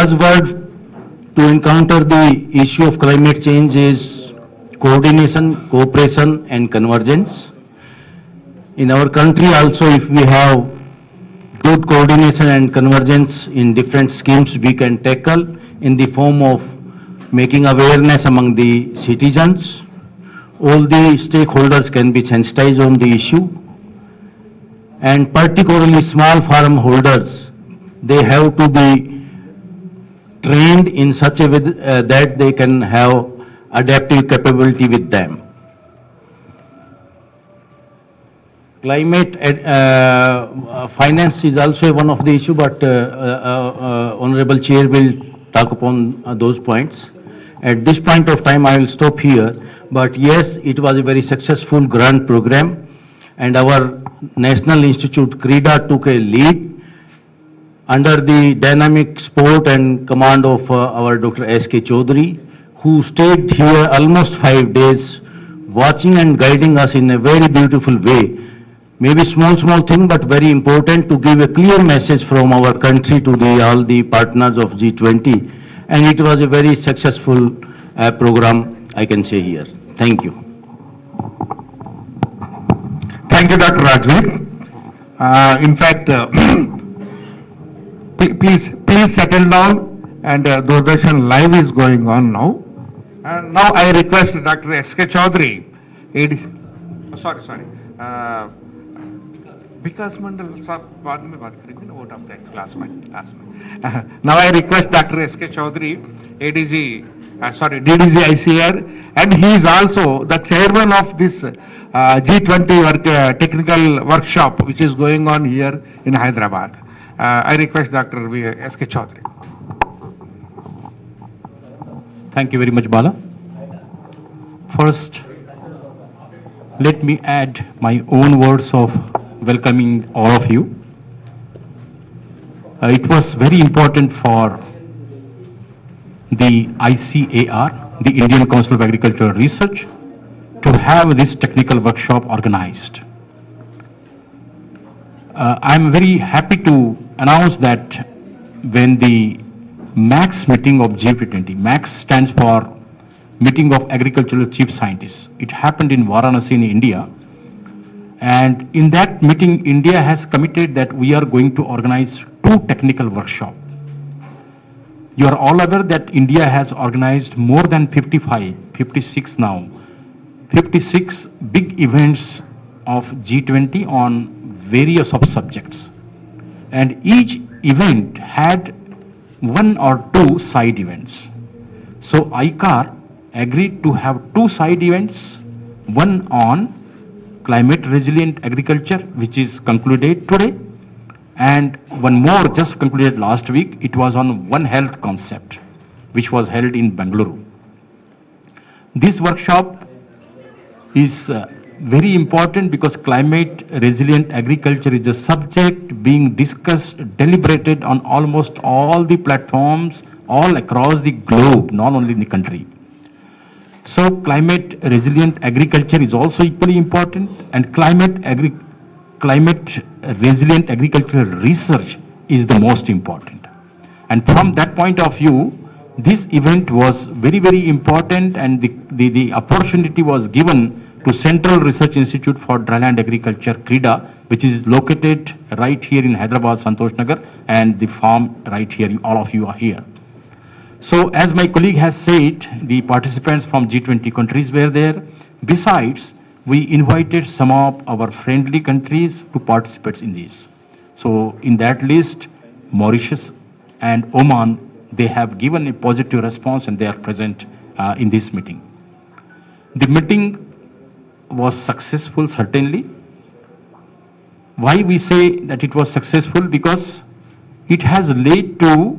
buzzword to encounter the issue of climate change is coordination, cooperation and convergence. In our country also, if we have good coordination and convergence in different schemes, we can tackle in the form of making awareness among the citizens. All the stakeholders can be sensitized on the issue, and particularly small farm holders, they have to be trained in such a way that they can have adaptive capability with them. Climate finance is also one of the issue, but Honorable Chair will talk upon those points. At this point of time, I will stop here. But yes, it was a very successful grant program, and our National Institute CRIDA took a lead under the dynamic support and command of our Dr. S.K. Chaudhary, who stayed here almost 5 days, watching and guiding us in a very beautiful way. Maybe small thing, but very important to give a clear message from our country to all the partners of G20. And it was a very successful program, I can say here. Thank you. Thank you, Dr. Rajveer. In fact, please settle down, and Doordarshan Live is going on now. And now I request Dr. S.K. Chaudhary, Vikas Mandal साहब बाद में बात करेंगे ना, vote of thanks last में. Now I request Dr. S.K. Chaudhary, DDG ICR, and he is also the chairman of this G20 technical workshop which is going on here in Hyderabad. I request Dr. S.K. Chaudhary. Thank you very much, Bala. First, let me add my own words of welcoming all of you. It was very important for the ICAR, the Indian Council of Agricultural Research, to have this technical workshop organized. I'm very happy to announce that when the MAX meeting of G20, MAX stands for Meeting of Agricultural Chief Scientists. It happened in Varanasi in India. And in that meeting, India has committed that we are going to organize 2 technical workshops. You are all aware that India has organized more than 56 now, 56 big events of G20 on various of subjects. And each event had 1 or 2 side events. So ICAR agreed to have 2 side events, one on climate resilient agriculture, which is concluded today, and one more just concluded last week. It was on One Health concept, which was held in Bengaluru. This workshop is very important because climate resilient agriculture is a subject being discussed, deliberated on almost all the platforms all across the globe, not only in the country. So climate resilient agriculture is also equally important, and climate resilient agricultural research is the most important. And from that point of view, this event was very, very important, and the opportunity was given to Central Research Institute for Dryland Agriculture, CRIDA, which is located right here in Hyderabad, Hayathnagar, and the farm right here, all of you are here. So as my colleague has said, the participants from G20 countries were there. Besides, we invited some of our friendly countries to participate in this. So in that list, Mauritius and Oman, they have given a positive response and they are present in this meeting. The meeting was successful, certainly. Why we say that it was successful? Because it has led to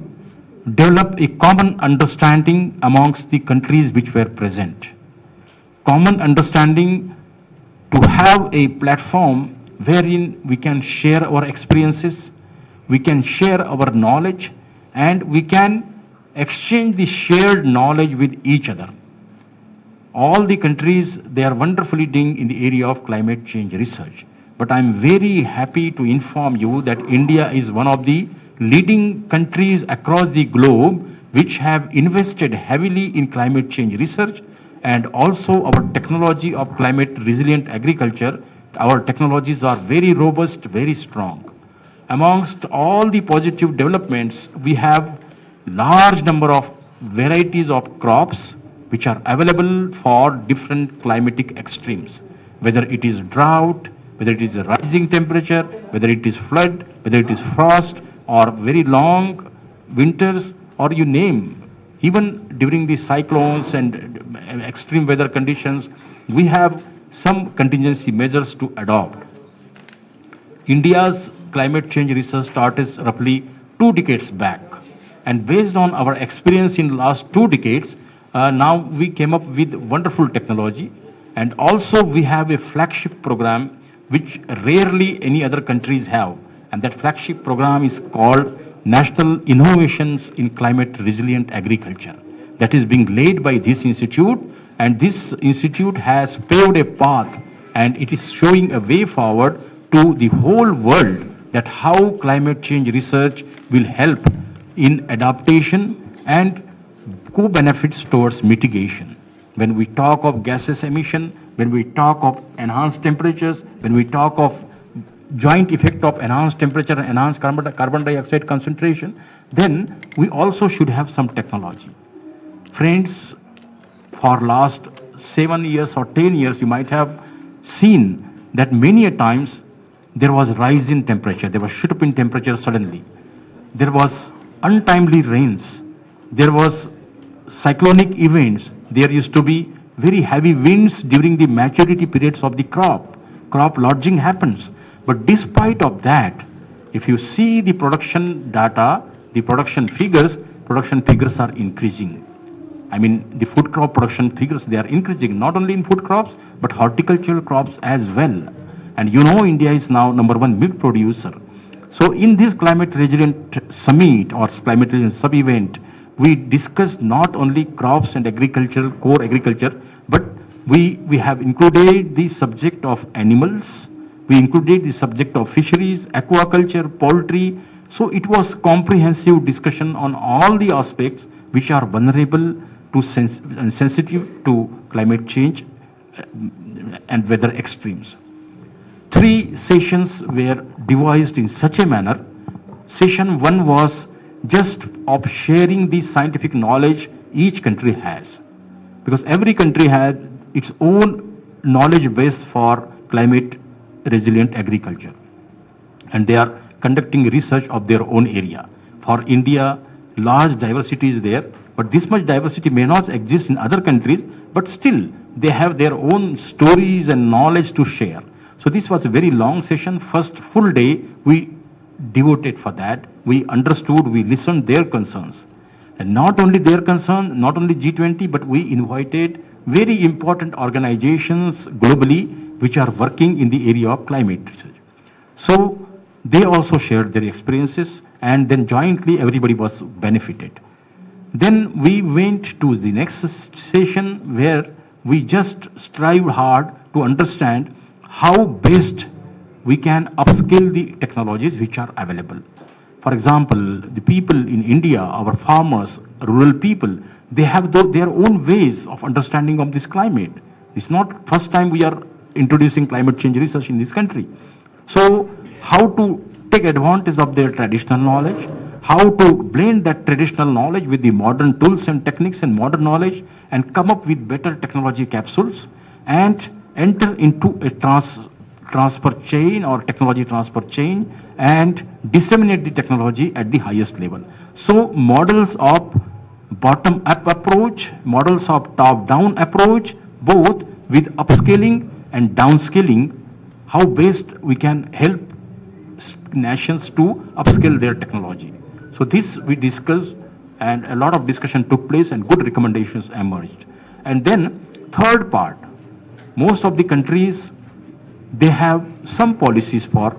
develop a common understanding amongst the countries which were present. Common understanding to have a platform wherein we can share our experiences, we can share our knowledge, and we can exchange the shared knowledge with each other. All the countries, they are wonderfully doing in the area of climate change research. But I'm very happy to inform you that India is one of the leading countries across the globe which have invested heavily in climate change research, and also our technology of climate resilient agriculture. Our technologies are very robust, very strong. Amongst all the positive developments, we have large number of varieties of crops which are available for different climatic extremes, whether it is drought, whether it is a rising temperature, whether it is flood, whether it is frost or very long winters, or you name. Even during the cyclones and extreme weather conditions, we have some contingency measures to adopt. India's climate change research started roughly 2 decades back. And based on our experience in the last 2 decades, now we came up with wonderful technology. And also we have a flagship program which rarely any other countries have. And that flagship program is called National Innovations in Climate Resilient Agriculture. That is being led by this institute. And this institute has paved a path and it is showing a way forward to the whole world that how climate change research will help in adaptation and co-benefits towards mitigation. When we talk of gaseous emission, when we talk of enhanced temperatures, when we talk of joint effect of enhanced temperature and enhanced carbon dioxide concentration, then we also should have some technology. Friends, for last 7 years or 10 years, you might have seen that many a times there was rise in temperature, there was shoot up in temperature suddenly. There was untimely rains, there was cyclonic events, there used to be very heavy winds during the maturity periods of the crop. Crop lodging happens. But despite of that, if you see the production data, the production figures are increasing. I mean, the food crop production figures, they are increasing not only in food crops, but horticultural crops as well. And you know, India is now #1 milk producer. So in this climate resilient summit or climate resilient sub-event, we discussed not only crops and agriculture, core agriculture, but we have included the subject of animals, we included the subject of fisheries, aquaculture, poultry. So it was comprehensive discussion on all the aspects which are vulnerable to sensitive to climate change and weather extremes. 3 sessions were devised in such a manner. Session 1 was just of sharing the scientific knowledge each country has, because every country had its own knowledge base for climate resilient agriculture, and they are conducting research of their own area. For India, large diversity is there, but this much diversity may not exist in other countries, but still they have their own stories and knowledge to share. So this was a very long session. First full day we devoted for that. We understood, we listened their concerns. And not only their concern, not only G20, but we invited very important organizations globally which are working in the area of climate research. So they also shared their experiences, and then jointly everybody was benefited. Then we went to the next session where we just strived hard to understand how best we can upskill the technologies which are available. For example, the people in India, our farmers, rural people, they have their own ways of understanding of this climate. It's not first time we are introducing climate change research in this country. So how to take advantage of their traditional knowledge, how to blend that traditional knowledge with the modern tools and techniques and modern knowledge and come up with better technology capsules and enter into a transfer chain or technology transfer chain and disseminate the technology at the highest level. So models of bottom-up approach, models of top-down approach, both with upscaling and downscaling, how best we can help nations to upscale their technology. So this we discussed, and a lot of discussion took place and good recommendations emerged. And then third part, most of the countries, they have some policies for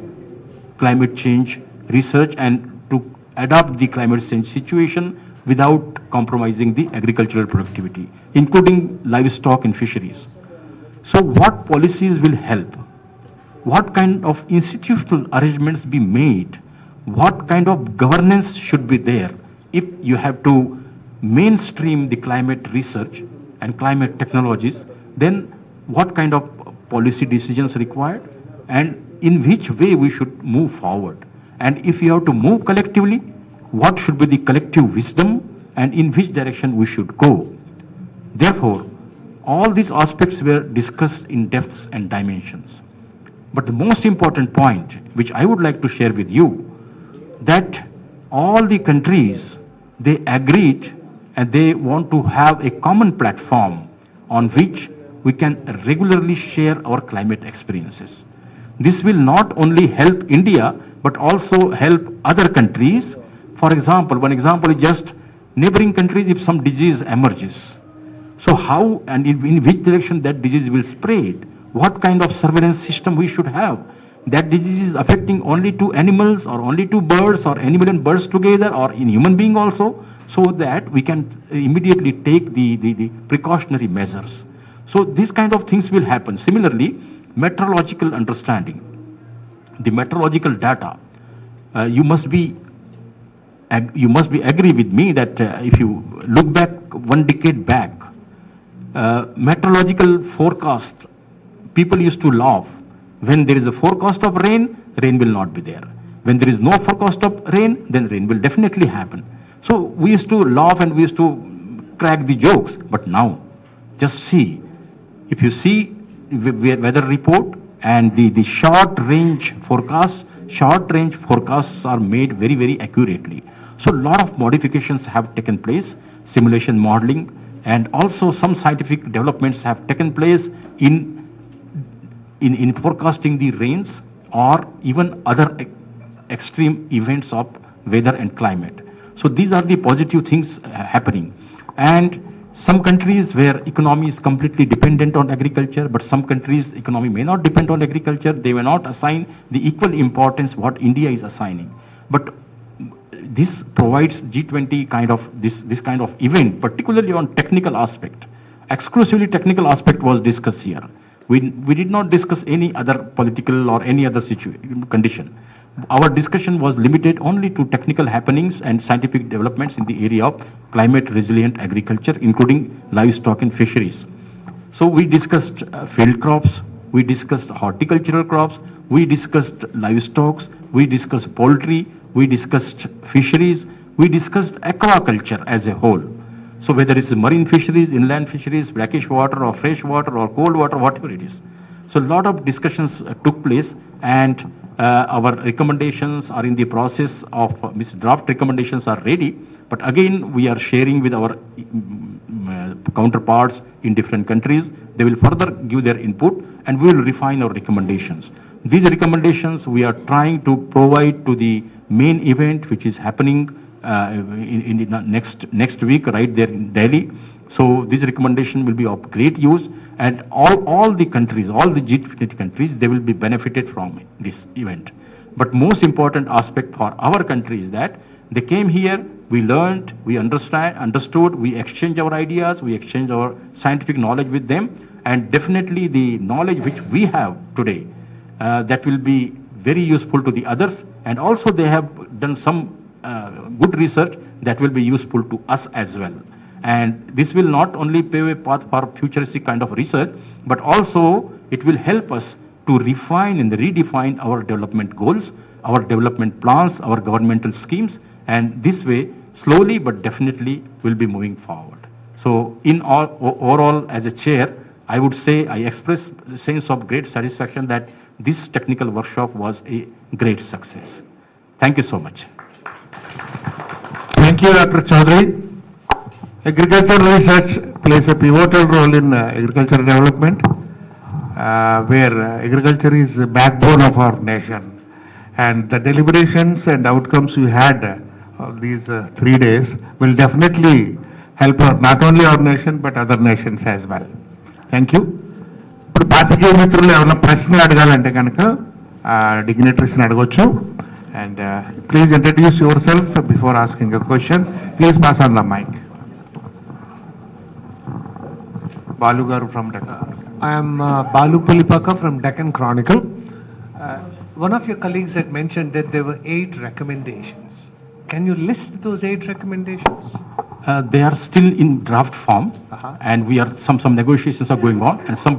climate change research and to adapt the climate change situation without compromising the agricultural productivity, including livestock and fisheries. So what policies will help? What kind of institutional arrangements be made? what kind of governance should be there if you have to mainstream the climate research and climate technologies, then what kind of policy decisions required and in which way we should move forward. And if you have to move collectively, what should be the collective wisdom and in which direction we should go. Therefore, all these aspects were discussed in depths and dimensions. But the most important point, which I would like to share with you, that all the countries, they agreed and they want to have a common platform on which we can regularly share our climate experiences. This will not only help India, but also help other countries. For example, one example is just neighboring countries, if some disease emerges. So how and in which direction that disease will spread? What kind of surveillance system we should have? That disease is affecting only to animals or only to birds or animal and birds together or in human being also, so that we can immediately take the precautionary measures. So these kind of things will happen. Similarly, meteorological understanding, the meteorological data, you must be agree with me that if you look back 1 decade back, meteorological forecast, people used to laugh. When there is a forecast of rain, rain will not be there. When there is no forecast of rain, then rain will definitely happen. So we used to laugh and we used to crack the jokes. But now, just see, if you see weather report and the short range forecasts are made very, very accurately. So a lot of modifications have taken place, simulation modeling, and also some scientific developments have taken place in forecasting the rains or even other extreme events of weather and climate. So these are the positive things happening. And some countries where economy is completely dependent on agriculture, but some countries economy may not depend on agriculture, they may not assign the equal importance what India is assigning. But this provides G20 kind of this kind of event, particularly on technical aspect. Exclusively technical aspect was discussed here. We did not discuss any other political or any other condition. Our discussion was limited only to technical happenings and scientific developments in the area of climate resilient agriculture, including livestock and fisheries. So we discussed field crops, we discussed horticultural crops, we discussed livestock, we discussed poultry, we discussed fisheries, we discussed aquaculture as a whole. So whether it's marine fisheries, inland fisheries, brackish water or fresh water or cold water, whatever it is. So a lot of discussions took place, and our recommendations are in the process of, draft recommendations are ready, but again we are sharing with our counterparts in different countries. They will further give their input and we will refine our recommendations. These recommendations we are trying to provide to the main event which is happening in the next week right there in Delhi. So this recommendation will be of great use, and all the countries, all the G20 countries, they will be benefited from this event. But most important aspect for our country is that they came here, we learned, we understood, we exchanged our ideas, we exchanged our scientific knowledge with them, and definitely the knowledge which we have today, that will be very useful to the others, and also they have done some good research that will be useful to us as well. And this will not only pave a path for futuristic kind of research, but also it will help us to refine and redefine our development goals, our development plans, our governmental schemes, and this way, slowly but definitely, we'll be moving forward. So in overall, as a chair, I would say I express a sense of great satisfaction that this technical workshop was a great success. Thank you so much. Thank you, Dr. Chaudhary. Agricultural research plays a pivotal role in agricultural development, where agriculture is the backbone of our nation. And the deliberations and outcomes we had of these 3 days will definitely help not only our nation but other nations as well. Thank you. ఇప్పుడు పాత్రికేయ మిత్రులు ఏమైనా ప్రశ్నలు అడగాలంటే కనుక డిగ్నిటరీస్ని అడగొచ్చు. And please introduce yourself before asking a question. Please pass on the mic. Balu Garu from Deccan. I am Balu Pulipaka from Deccan Chronicle. One of your colleagues had mentioned that there were 8 recommendations. Can you list those 8 recommendations? They are still in draft form, Uh-huh. and we are some negotiations are going on, and some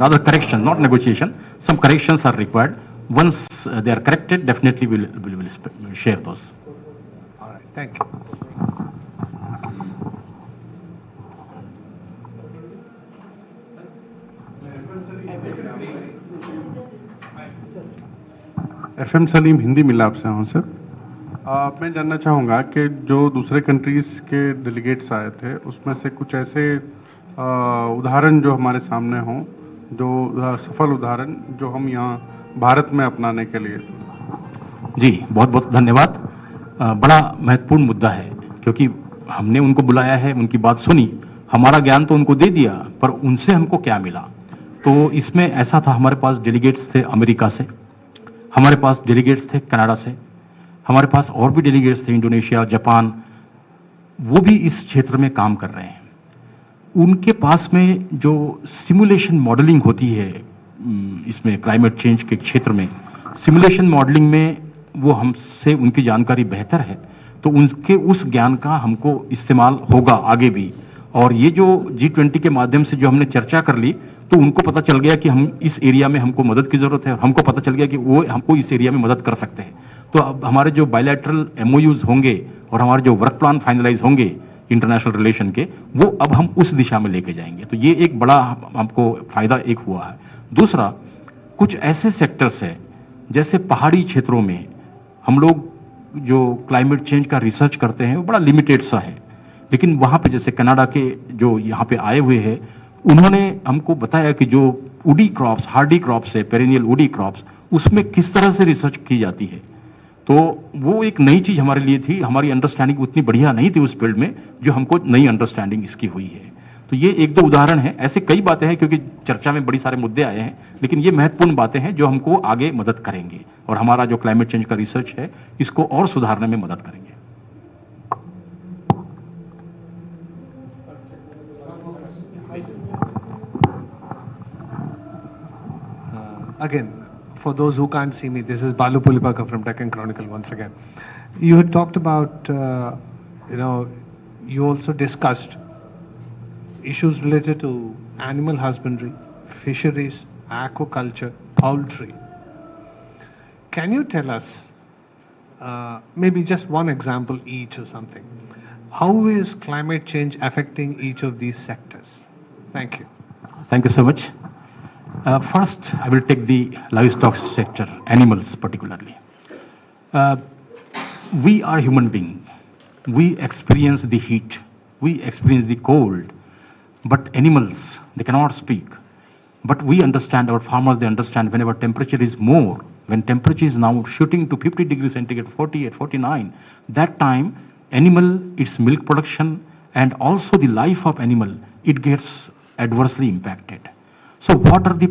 rather correction, not negotiation. Some corrections are required. Once they are corrected, definitely we'll share those. All right, thank you. FM Salim Hindi मिला आपसे हूँ sir. मैं जानना चाहूँगा कि जो दूसरे countries के डेलीगेट्स आए थे उसमें से कुछ ऐसे उदाहरण जो हमारे सामने हों, जो सफल उदाहरण जो हम यहाँ भारत में अपनाने के लिए। जी, बहुत बहुत धन्यवाद। बड़ा महत्वपूर्ण मुद्दा है, क्योंकि हमने उनको बुलाया है, उनकी बात सुनी, हमारा ज्ञान तो उनको दे दिया, पर उनसे हमको क्या मिला। तो इसमें ऐसा था, हमारे पास डेलीगेट्स थे अमेरिका से, हमारे पास डेलीगेट्स थे कनाडा से, हमारे पास और भी डेलीगेट्स थे इंडोनेशिया, जापान, वो भी इस क्षेत्र में काम कर रहे हैं। उनके पास में जो सिमुलेशन मॉडलिंग होती है, इसमें क्लाइमेट चेंज के क्षेत्र में सिमुलेशन मॉडलिंग में वो हमसे उनकी जानकारी बेहतर है, तो उनके उस ज्ञान का हमको इस्तेमाल होगा आगे भी। और ये जो G20 के माध्यम से जो हमने चर्चा कर ली, तो उनको पता चल गया कि हम इस एरिया में हमको मदद की जरूरत है, और हमको पता चल गया कि वो हमको इस एरिया में मदद कर सकते हैं। तो अब हमारे जो बायलैटरल MOUs होंगे और हमारे जो वर्क प्लान फाइनलाइज होंगे इंटरनेशनल रिलेशन के, वो अब हम उस दिशा में लेके जाएंगे। तो ये एक बड़ा हमको फायदा एक हुआ है। दूसरा, कुछ ऐसे सेक्टर्स है जैसे पहाड़ी क्षेत्रों में हम लोग जो क्लाइमेट चेंज का रिसर्च करते हैं वो बड़ा लिमिटेड सा है, लेकिन वहां पे जैसे कनाडा के जो यहाँ पे आए हुए हैं, उन्होंने हमको बताया कि जो वुडी क्रॉप्स, हार्डी क्रॉप्स है, पेरेनियल वुडी क्रॉप्स, उसमें किस तरह से रिसर्च की जाती है। तो वो एक नई चीज हमारे लिए थी, हमारी अंडरस्टैंडिंग उतनी बढ़िया नहीं थी उस फील्ड में, जो हमको नई अंडरस्टैंडिंग इसकी हुई है। तो ये एक दो उदाहरण है, ऐसे कई बातें हैं, क्योंकि चर्चा में बड़ी सारे मुद्दे आए हैं, लेकिन ये महत्वपूर्ण बातें हैं जो हमको आगे मदद करेंगे और हमारा जो क्लाइमेट चेंज का रिसर्च है इसको और सुधारने में मदद करेंगे। Again, for those who can't see me, this is Balu Pulipaka from Deccan Chronicle once again. You had talked about, you also discussed issues related to animal husbandry, fisheries, aquaculture, poultry. Can you tell us, maybe just one example each or something, how is climate change affecting each of these sectors? Thank you. Thank you so much. First, I will take the livestock sector, animals particularly. We are human beings. We experience the heat. We experience the cold. But animals, they cannot speak. But we understand, our farmers, they understand whenever temperature is more, when temperature is now shooting to 50 degrees centigrade, 48, 49, that time, animal, its milk production, and also the life of animal, it gets adversely impacted. So what are the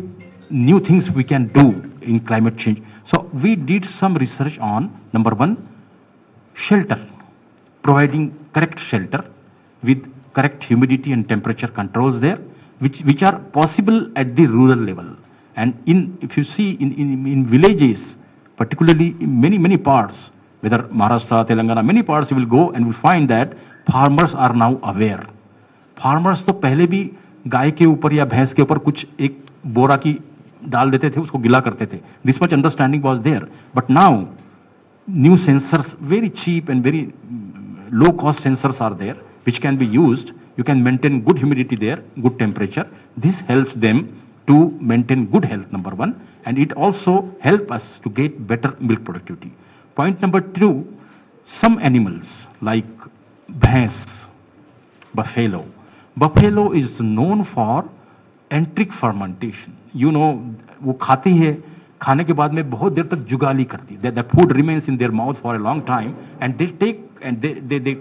new things we can do in climate change? So we did some research on, number one, shelter, providing correct shelter with correct humidity and temperature controls there, which are possible at the rural level. And if you see in villages, particularly in many parts, whether Maharashtra, Telangana, many parts you will go and will find that farmers are now aware. Farmers तो पहले भी गाय के ऊपर या भैंस के ऊपर कुछ एक बोरा की डाल देते थे, उसको गिला करते थे. This much understanding was there. But now, new sensors, very cheap and very low cost sensors are there, which can be used. You can maintain good humidity there, good temperature. This helps them to maintain good health, number one. And it also helps us to get better milk productivity. Point number two, some animals like bhais, buffalo. Buffalo is known for enteric fermentation. You know, वो खाती है, खाने के बाद में बहुत देर तक जुगाली करती है. The food remains in their mouth for a long time, and they take and they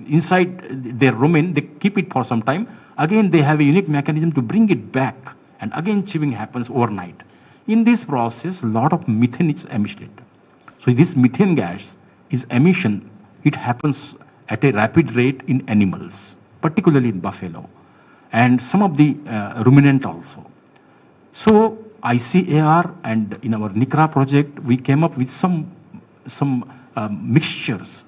inside their rumen, they keep it for some time. Again, they have a unique mechanism to bring it back, and again chewing happens overnight. In this process, a lot of methane is emitted. So this methane gas is emission. It happens at a rapid rate in animals, particularly in buffalo, and some of the ruminant also. So ICAR and in our NICRA project, we came up with some mixtures,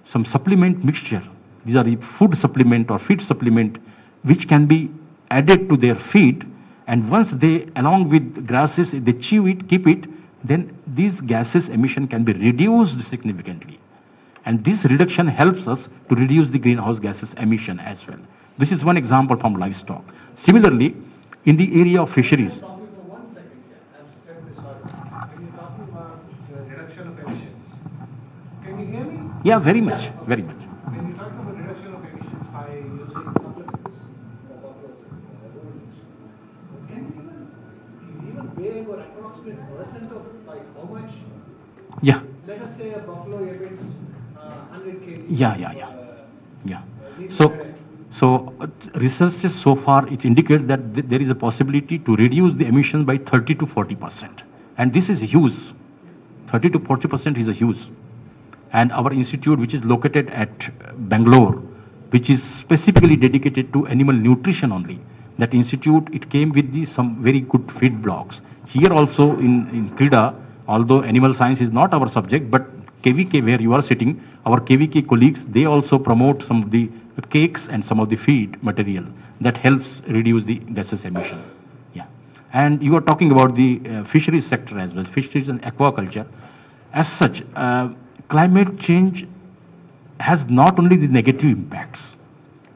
some supplement mixture. These are the food supplement or feed supplement which can be added to their feed, and once they, along with grasses, they chew it, keep it, then these gases emission can be reduced significantly. And this reduction helps us to reduce the greenhouse gases emission as well. This is one example from livestock. Similarly, in the area of fisheries. When you're talking about reduction of emissions, can you hear me? Yeah, very much, very much. When you're talking about reduction of emissions by using supplements, can you even weigh or approximate percent of like how much? Yeah, Let us say a buffalo emits 100 kg. yeah. So researches so far, it indicates that there is a possibility to reduce the emissions by 30 to 40%. And this is huge. 30 to 40% is a huge. And our institute, which is located at Bangalore, which is specifically dedicated to animal nutrition only, that institute, it came with some very good feed blocks. Here also in CRIDA, although animal science is not our subject, but KVK, where you are sitting, our KVK colleagues, they also promote some of the cakes and some of the feed material that helps reduce the gases emission. Yeah. And you are talking about the fisheries sector as well, fisheries and aquaculture. As such, climate change has not only the negative impacts.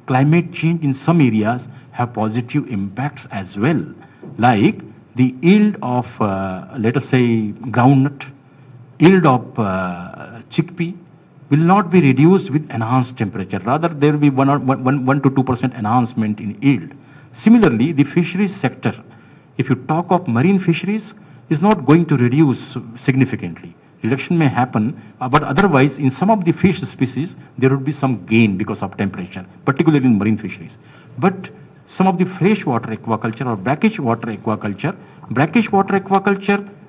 Climate change in some areas have positive impacts as well, like the yield of, let us say, groundnut, yield of chickpea will not be reduced with enhanced temperature. Rather, there will be 1 to 2% enhancement in yield. Similarly, the fisheries sector, if you talk of marine fisheries, is not going to reduce significantly. Reduction may happen, but otherwise, in some of the fish species, there would be some gain because of temperature, particularly in marine fisheries. But some of the freshwater aquaculture or brackish water aquaculture,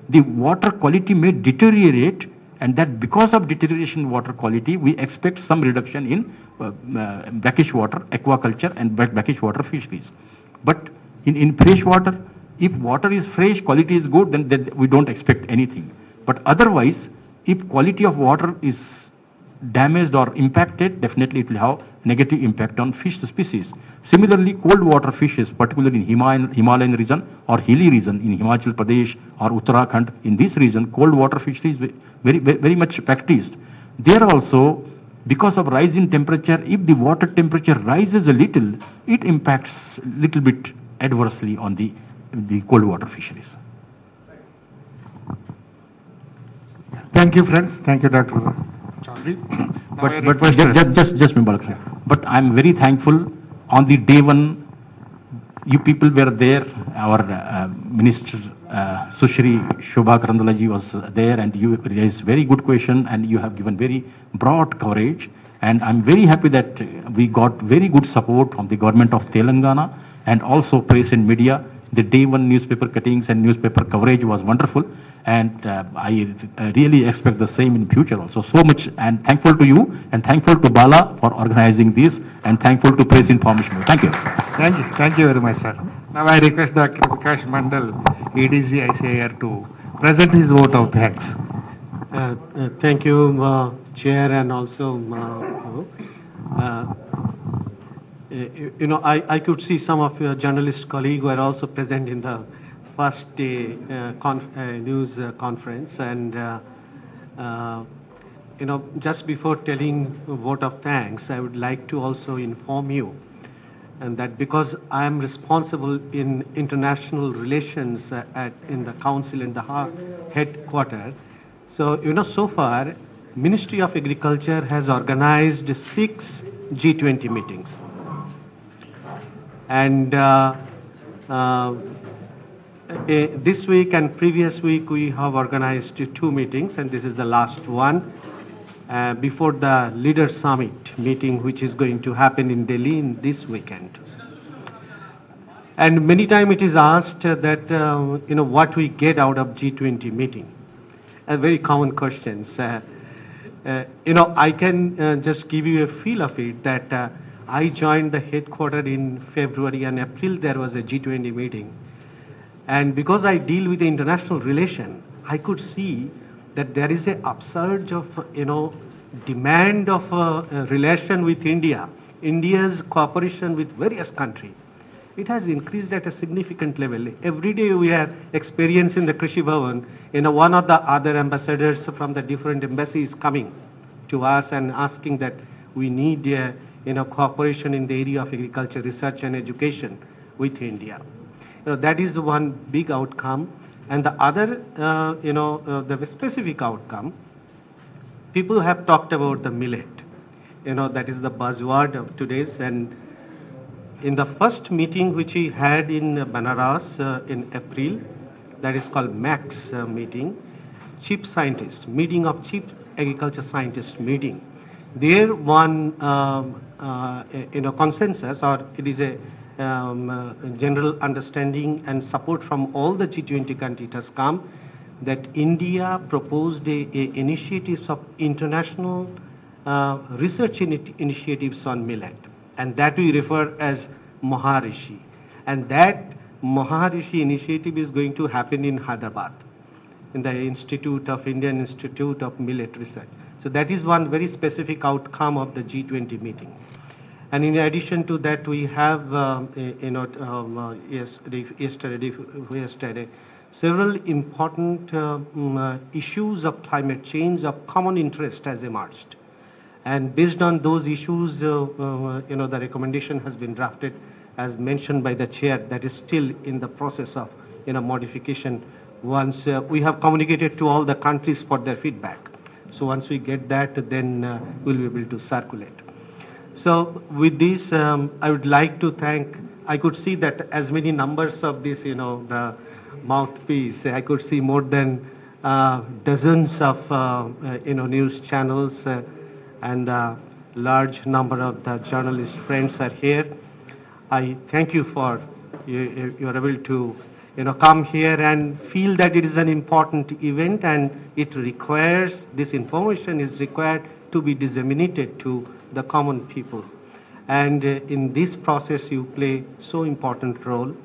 the water quality may deteriorate, and that because of deterioration in water quality, we expect some reduction in brackish water aquaculture and brackish water fisheries. But in freshwater, if water is fresh, quality is good, then we don't expect anything. But otherwise, if quality of water is damaged or impacted, definitely it will have negative impact on fish species. Similarly, cold water fishes, particularly in Himalayan region or hilly region in Himachal Pradesh or Uttarakhand, in this region, cold water fisheries very much practiced. There also, because of rise in temperature, if the water temperature rises a little, it impacts little bit adversely on the cold water fisheries. Thank you, friends. Thank you, Dr. Chaudhary. Just but I'm very thankful. On the day one, you people were there. Our Minister Sushri Shobha Karandalaji was there, and you raised very good question, and you have given very broad coverage. And I'm very happy that we got very good support from the government of Telangana and also press and media. The day one newspaper cuttings and newspaper coverage was wonderful, and I really expect the same in future also. So much, and thankful to you, and thankful to Bala for organizing this, and thankful to Press Information. Thank you. Thank you very much, sir. Now I request Dr. Vikash Mandal, EDC ICAR, to present his vote of thanks. Thank you, Chair, and also, I could see some of your journalist colleagues were also present in the first day news conference, and just before telling a vote of thanks, I would like to also inform you, and that because I am responsible in international relations in the council in the headquarters, so so far Ministry of Agriculture has organized 6 G20 meetings. And this week and previous week we have organized 2 meetings, and this is the last one before the Leaders Summit meeting, which is going to happen in Delhi in this weekend. And many times it is asked that what we get out of G20 meeting. A very common questions. I can just give you a feel of it that. I joined the headquarters in February and April. There was a G20 meeting. And because I deal with the international relation, I could see that there is an upsurge of, demand of a relation with India, India's cooperation with various countries. It has increased at a significant level. Every day we are experiencing the Krishi Bhavan, one or the other ambassadors from the different embassies coming to us and asking that we need, cooperation in the area of agriculture, research and education with India. That is one big outcome. And the other, the specific outcome, people have talked about the millet. That is the buzzword of today's. And in the first meeting which we had in Banaras in April, that is called MAX meeting, chief scientists, meeting of chief agriculture scientists meeting. There one, consensus, or it is a general understanding and support from all the G20 countries has come that India proposed initiatives of international research initiatives on millet, and that we refer as Maharishi. And that Maharishi initiative is going to happen in Hyderabad, in the Indian Institute of Millet Research. So that is one very specific outcome of the G20 meeting. And in addition to that, we have, yesterday, several important issues of climate change of common interest has emerged. And based on those issues, the recommendation has been drafted, as mentioned by the chair, that is still in the process of modification. Once we have communicated to all the countries for their feedback. So once we get that, then we'll be able to circulate. So with this, I would like to thank, I could see that as many numbers of this, the mouthpiece, I could see more than dozens of, news channels and large number of the journalist friends are here. I thank you for you are able to come here and feel that it is an important event, and it requires, this information is required to be disseminated to the common people. And in this process you play so important role.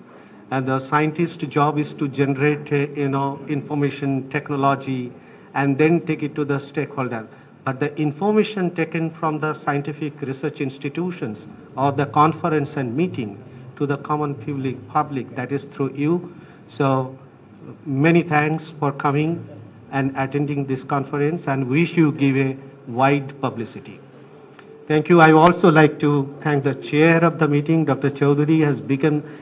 And the scientist's job is to generate, information technology and then take it to the stakeholder. But the information taken from the scientific research institutions or the conference and meeting to the common public, that is through you. So many thanks for coming and attending this conference, and wish you give a wide publicity. Thank you. I also like to thank the chair of the meeting, Dr. Chaudhary,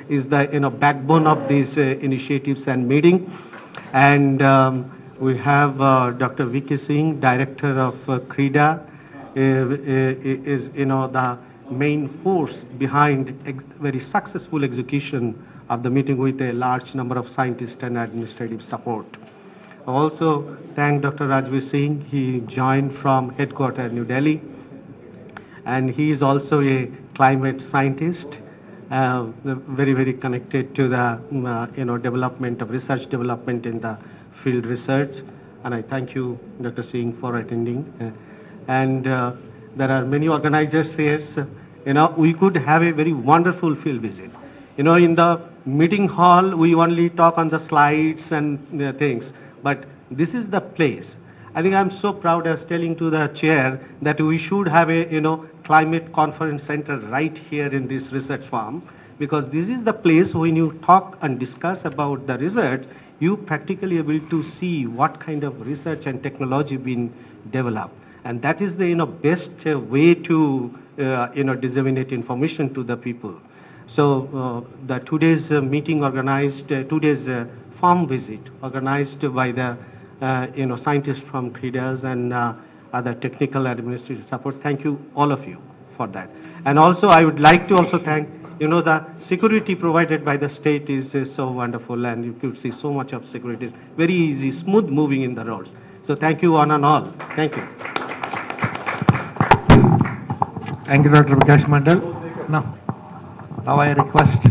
is the backbone of these initiatives and meeting. And we have Dr. V.K. Singh, director of CRIDA, is the main force behind very successful execution of the meeting with a large number of scientists and administrative support. I also thank Dr. Rajveer Singh. He joined from headquarters New Delhi, and he is also a climate scientist, very, very connected to the development of research development in the field research. And I thank you, Dr. Singh, for attending. And there are many organizers here. We could have a very wonderful field visit. In the meeting hall, we only talk on the slides and things, but this is the place. I think I'm so proud. I was telling to the chair that we should have a climate conference center right here in this research farm, because this is the place when you talk and discuss about the research, you practically able to see what kind of research and technology being developed, and that is the best way to disseminate information to the people. So the today's meeting organized, today's farm visit organized by the scientists from CRIDAs and other technical administrative support. Thank you, all of you, for that. And also I would like to also thank, the security provided by the state is so wonderful, and you could see so much of security. It's very easy, smooth moving in the roads. So thank you one and all. Thank you. Thank you, Dr. Vikash Mandal. Now I request